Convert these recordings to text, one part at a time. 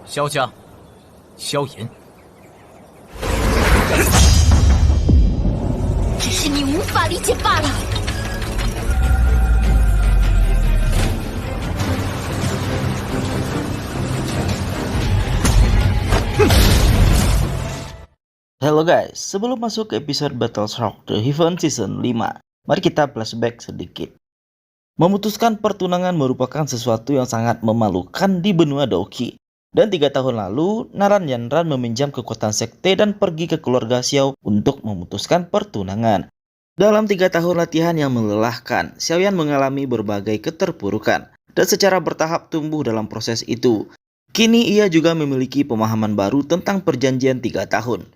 萧家，萧炎。只是你无法理解罢了。Halo guys, sebelum masuk ke episode Battleshock The Heaven Season 5, mari kita flashback sedikit. Memutuskan pertunangan merupakan sesuatu yang sangat memalukan di benua Doki. Dan 3 tahun lalu, Naran Yanran meminjam kekuatan sekte dan pergi ke keluarga Xiao untuk memutuskan pertunangan. Dalam 3 tahun latihan yang melelahkan, Xiaoyan mengalami berbagai keterpurukan dan secara bertahap tumbuh dalam proses itu. Kini ia juga memiliki pemahaman baru tentang perjanjian 3 tahun.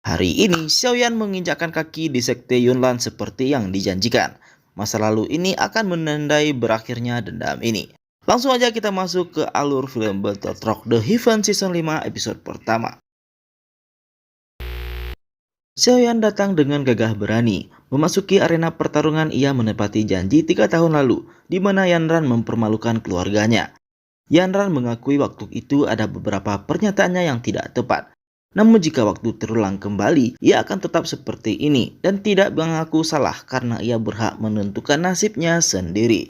Hari ini, Xiaoyan menginjakkan kaki di sekte Yunlan seperti yang dijanjikan. Masa lalu ini akan menandai berakhirnya dendam ini. Langsung aja kita masuk ke alur film Battleshock The Heaven Season 5 episode pertama. Xiaoyan datang dengan gagah berani. Memasuki arena pertarungan, ia menepati janji 3 tahun lalu, di mana Yanran mempermalukan keluarganya. Yanran mengakui waktu itu ada beberapa pernyataannya yang tidak tepat. Namun jika waktu terulang kembali, ia akan tetap seperti ini dan tidak mengaku salah karena ia berhak menentukan nasibnya sendiri.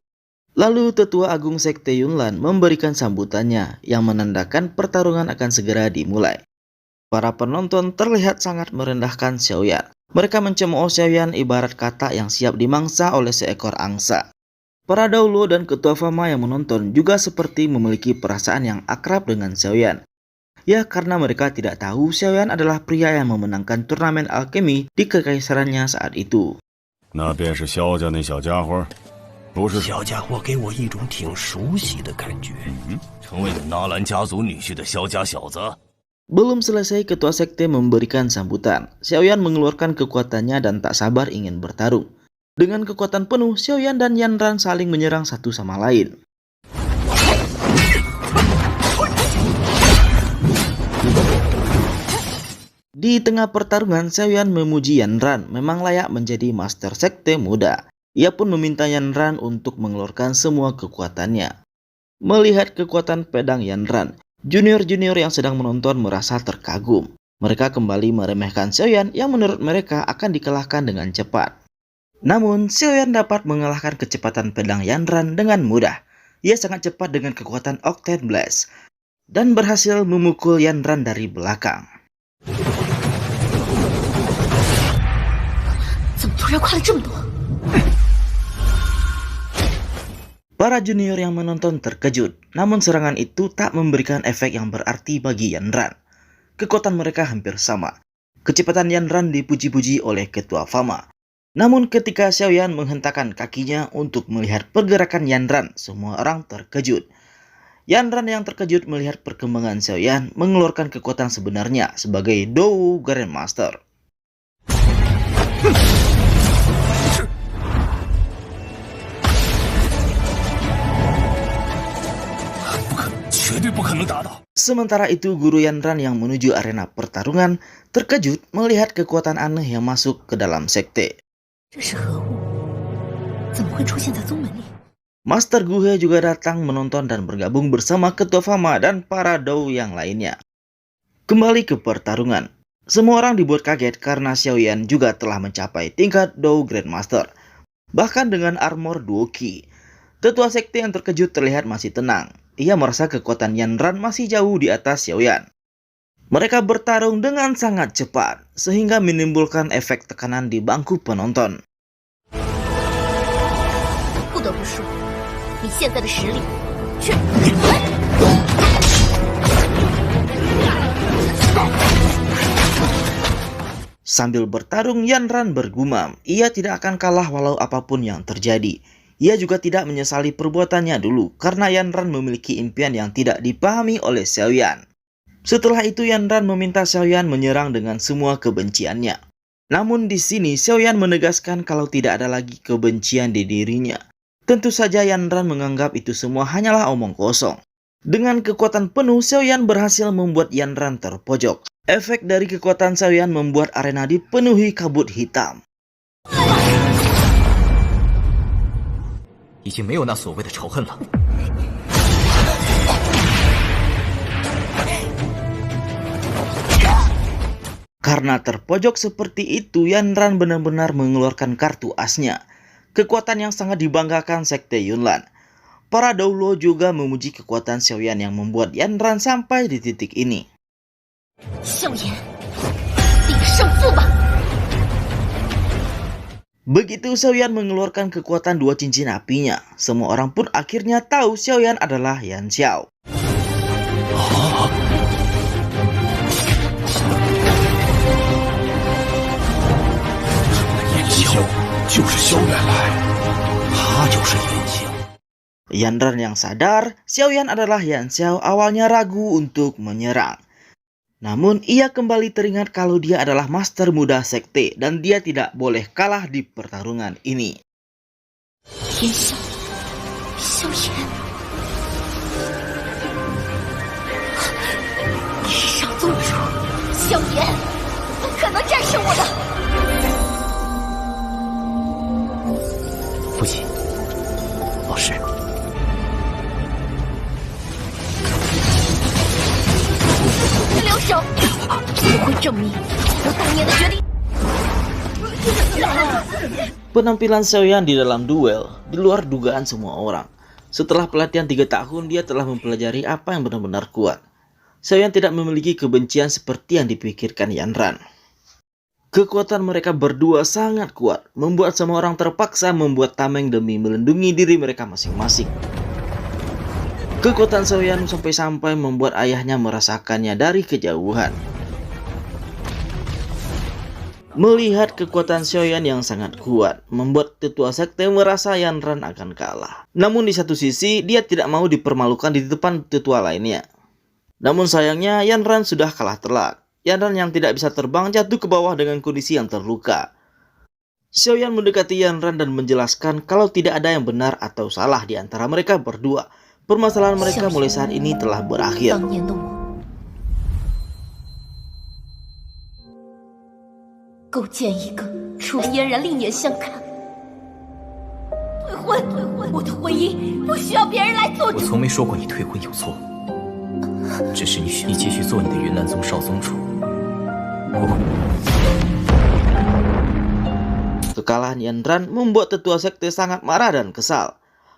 Lalu Tetua Agung Sekte Yunlan memberikan sambutannya yang menandakan pertarungan akan segera dimulai. Para penonton terlihat sangat merendahkan Xiaoyan. Mereka mencemooh Xiaoyan ibarat kata yang siap dimangsa oleh seekor angsa. Para Daulo dan Ketua Fama yang menonton juga seperti memiliki perasaan yang akrab dengan Xiaoyan. Ya, karena mereka tidak tahu Xiaoyan adalah pria yang memenangkan turnamen alkemi di kekaisarannya saat itu. 那便是萧家那小家伙，不是？小家伙给我一种挺熟悉的感觉。成为了纳兰家族女婿的萧家小子。 Belum selesai, ketua sekte memberikan sambutan. Xiaoyan mengeluarkan kekuatannya dan tak sabar ingin bertarung. Dengan kekuatan penuh, Xiaoyan dan Yanran saling menyerang satu sama lain. Di tengah pertarungan, Xiaoyan memuji Yanran memang layak menjadi master sekte muda. Ia pun meminta Yanran untuk mengeluarkan semua kekuatannya. Melihat kekuatan pedang Yanran, junior-junior yang sedang menonton merasa terkagum. Mereka kembali meremehkan Xiaoyan yang menurut mereka akan dikalahkan dengan cepat. Namun, Xiaoyan dapat mengalahkan kecepatan pedang Yanran dengan mudah. Ia sangat cepat dengan kekuatan Octane Blast dan berhasil memukul Yanran dari belakang. Para junior yang menonton terkejut, namun serangan itu tak memberikan efek yang berarti bagi Yanran. Kekuatan mereka hampir sama. Kecepatan Yanran dipuji-puji oleh Ketua Fama. Namun ketika Xiaoyan menghentakkan kakinya untuk melihat pergerakan Yanran, semua orang terkejut. Yanran yang terkejut melihat perkembangan Xiaoyan mengeluarkan kekuatan sebenarnya sebagai Dou Grandmaster. Sementara itu, guru Yanran yang menuju arena pertarungan terkejut melihat kekuatan aneh yang masuk ke dalam sekte. Master Guhe juga datang menonton dan bergabung bersama Ketua Fama dan para Dou yang lainnya. Kembali ke pertarungan. Semua orang dibuat kaget karena Xiaoyan juga telah mencapai tingkat Dou Grandmaster. Bahkan dengan armor Duoki. Tetua sekte yang terkejut terlihat masih tenang. Ia merasa kekuatan Yanran masih jauh di atas Xiaoyan. Mereka bertarung dengan sangat cepat, sehingga menimbulkan efek tekanan di bangku penonton. Sambil bertarung, Yanran bergumam, ia tidak akan kalah walau apapun yang terjadi. Ia juga tidak menyesali perbuatannya dulu, karena Yanran memiliki impian yang tidak dipahami oleh Xiaoyan. Setelah itu, Yanran meminta Xiaoyan menyerang dengan semua kebenciannya. Namun di sini, Xiaoyan menegaskan kalau tidak ada lagi kebencian di dirinya. Tentu saja Yanran menganggap itu semua hanyalah omong kosong. Dengan kekuatan penuh, Xiaoyan berhasil membuat Yanran terpojok. Efek dari kekuatan Xiaoyan membuat arena dipenuhi kabut hitam. 已经没有那所谓的仇恨了。Karena terpojok seperti itu, Yanran benar-benar mengeluarkan kartu asnya. Kekuatan yang sangat dibanggakan Sekte Yunlan. Para Doulo juga memuji kekuatan Xiaoyan yang membuat Yanran sampai di titik ini. Begitu Xiaoyan mengeluarkan kekuatan dua cincin apinya, semua orang pun akhirnya tahu Xiaoyan adalah Yan Xiao. Yanran yang sadar, Xiaoyan adalah Yan Xiao awalnya ragu untuk menyerang. Namun ia kembali teringat kalau dia adalah master muda sekte dan dia tidak boleh kalah di pertarungan ini. Penampilan Xiaoyan di dalam duel di luar dugaan semua orang. Setelah pelatihan 3 tahun, dia telah mempelajari apa yang benar-benar kuat. Xiaoyan tidak memiliki kebencian seperti yang dipikirkan Yanran. Kekuatan mereka berdua sangat kuat, membuat semua orang terpaksa membuat tameng demi melindungi diri mereka masing-masing. Kekuatan Xiaoyan sampai-sampai membuat ayahnya merasakannya dari kejauhan. Melihat kekuatan Xiaoyan yang sangat kuat, membuat tetua sekte merasa Yanran akan kalah. Namun di satu sisi, dia tidak mau dipermalukan di depan tetua lainnya. Namun sayangnya, Yanran sudah kalah telak. Yanran yang tidak bisa terbang jatuh ke bawah dengan kondisi yang terluka. Xiaoyan mendekati Yanran dan menjelaskan kalau tidak ada yang benar atau salah di antara mereka berdua. Permasalahan mereka mulai saat ini telah berakhir. Kekalahan Yanran membuat tetua sekte sangat marah dan kesal.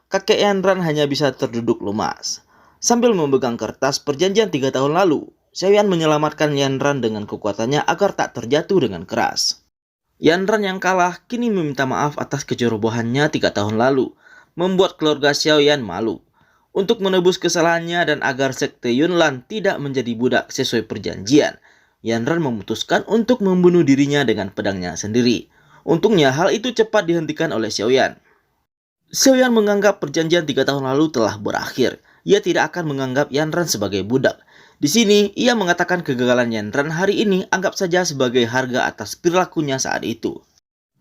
Kakek Yanran hanya bisa terduduk lemas. Sambil memegang kertas perjanjian 3 tahun lalu, Xiaoyan menyelamatkan Yanran dengan kekuatannya agar tak terjatuh dengan keras. Yanran yang kalah kini meminta maaf atas kecerobohannya 3 tahun lalu, membuat keluarga Xiaoyan malu. Untuk menebus kesalahannya dan agar sekte Yunlan tidak menjadi budak sesuai perjanjian, Yanran memutuskan untuk membunuh dirinya dengan pedangnya sendiri. Untungnya hal itu cepat dihentikan oleh Xiaoyan. Xiaoyan menganggap perjanjian 3 tahun lalu telah berakhir. Ia tidak akan menganggap Yanran sebagai budak. Di sini, ia mengatakan kegagalan Yanran hari ini anggap saja sebagai harga atas perilakunya saat itu.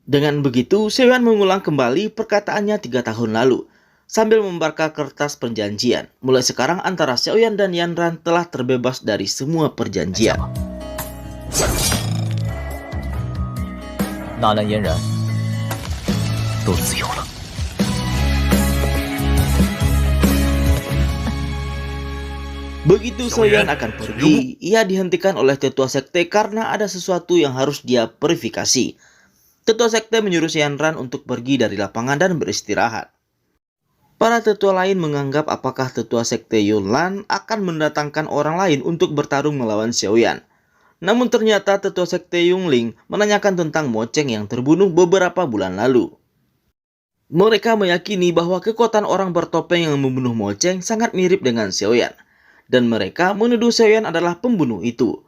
Dengan begitu, Xiaoyan mengulang kembali perkataannya 3 tahun lalu, sambil membaca kertas perjanjian. Mulai sekarang antara Xiaoyan dan Yanran telah terbebas dari semua perjanjian. Begitu Xiaoyan akan pergi, ia dihentikan oleh tetua sekte karena ada sesuatu yang harus dia verifikasi. Tetua sekte menyuruh Yanran untuk pergi dari lapangan dan beristirahat. Para tetua lain menganggap apakah tetua sekte Yunlan akan mendatangkan orang lain untuk bertarung melawan Xiaoyan. Namun ternyata tetua sekte Yungling menanyakan tentang Mo Cheng yang terbunuh beberapa bulan lalu. Mereka meyakini bahwa kekuatan orang bertopeng yang membunuh Mo Cheng sangat mirip dengan Xiaoyan. Dan mereka menuduh Xiaoyan adalah pembunuh itu.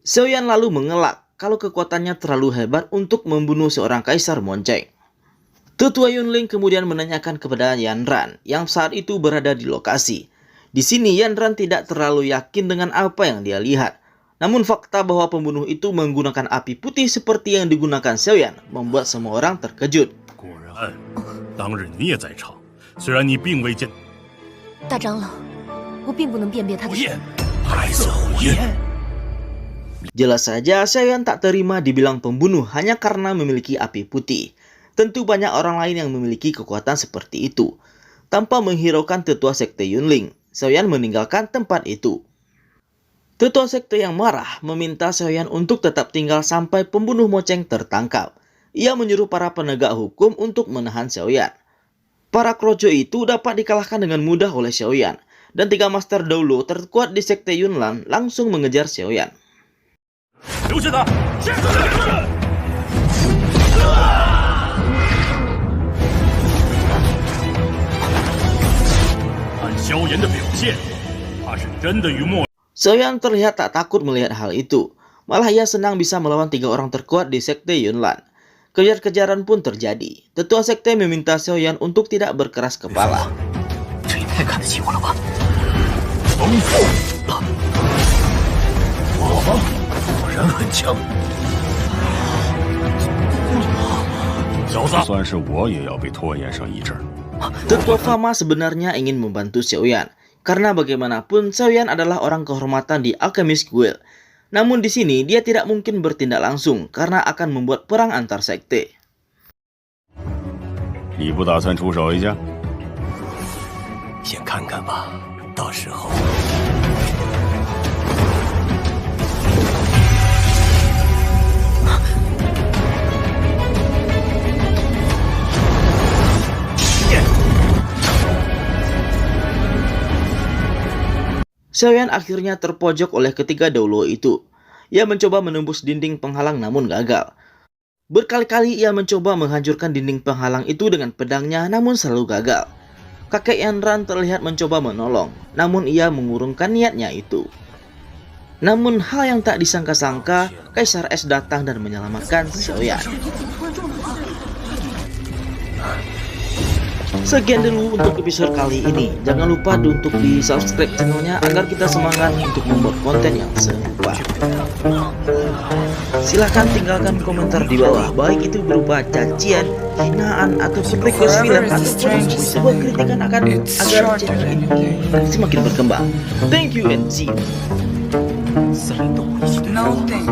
Xiaoyan lalu mengelak kalau kekuatannya terlalu hebat untuk membunuh seorang kaisar Mo Cheng. Tetua Yunling kemudian menanyakan kepada Yanran yang saat itu berada di lokasi. Di sini Yanran tidak terlalu yakin dengan apa yang dia lihat. Namun fakta bahwa pembunuh itu menggunakan api putih seperti yang digunakan Xiaoyan membuat semua orang terkejut. Jelas saja Xiaoyan tak terima dibilang pembunuh hanya karena memiliki api putih. Tentu banyak orang lain yang memiliki kekuatan seperti itu. Tanpa menghiraukan tetua sekte Yunling, Xiaoyan meninggalkan tempat itu. Tetua sekte yang marah meminta Xiaoyan untuk tetap tinggal sampai pembunuh Moceng tertangkap. Ia menyuruh para penegak hukum untuk menahan Xiaoyan. Para kroco itu dapat dikalahkan dengan mudah oleh Xiaoyan, dan 3 master Doulo terkuat di sekte Yunlan langsung mengejar Xiaoyan. Xiaoyan terlihat tak takut melihat hal itu. Malah ia senang bisa melawan 3 orang terkuat di sekte Yunlan. Kejar-kejaran pun terjadi. Tetua sekte meminta Xiaoyan untuk tidak berkeras kepala. Tetua Fama sebenarnya ingin membantu Xiaoyan, karena bagaimanapun Xiaoyan adalah orang kehormatan di Alchemist Guild. Namun di sini dia tidak mungkin bertindak langsung karena akan membuat perang antar sekte. Xiaoyan akhirnya terpojok oleh ketiga Doulo itu. Ia mencoba menembus dinding penghalang namun gagal. Berkali-kali ia mencoba menghancurkan dinding penghalang itu dengan pedangnya namun selalu gagal. Kakek Yanran terlihat mencoba menolong, namun ia mengurungkan niatnya itu. Namun hal yang tak disangka-sangka, Kaisar Es datang dan menyelamatkan Xiaoyan. Sekian dulu untuk episode kali ini. Jangan lupa untuk di subscribe channelnya agar kita semangat untuk membuat konten yang serupa. Silahkan tinggalkan komentar di bawah, baik itu berupa cacian, hinaan, ataupun request film ataupun sebuah kritikan agar channel ini semakin berkembang. Thank you and see you. No thank.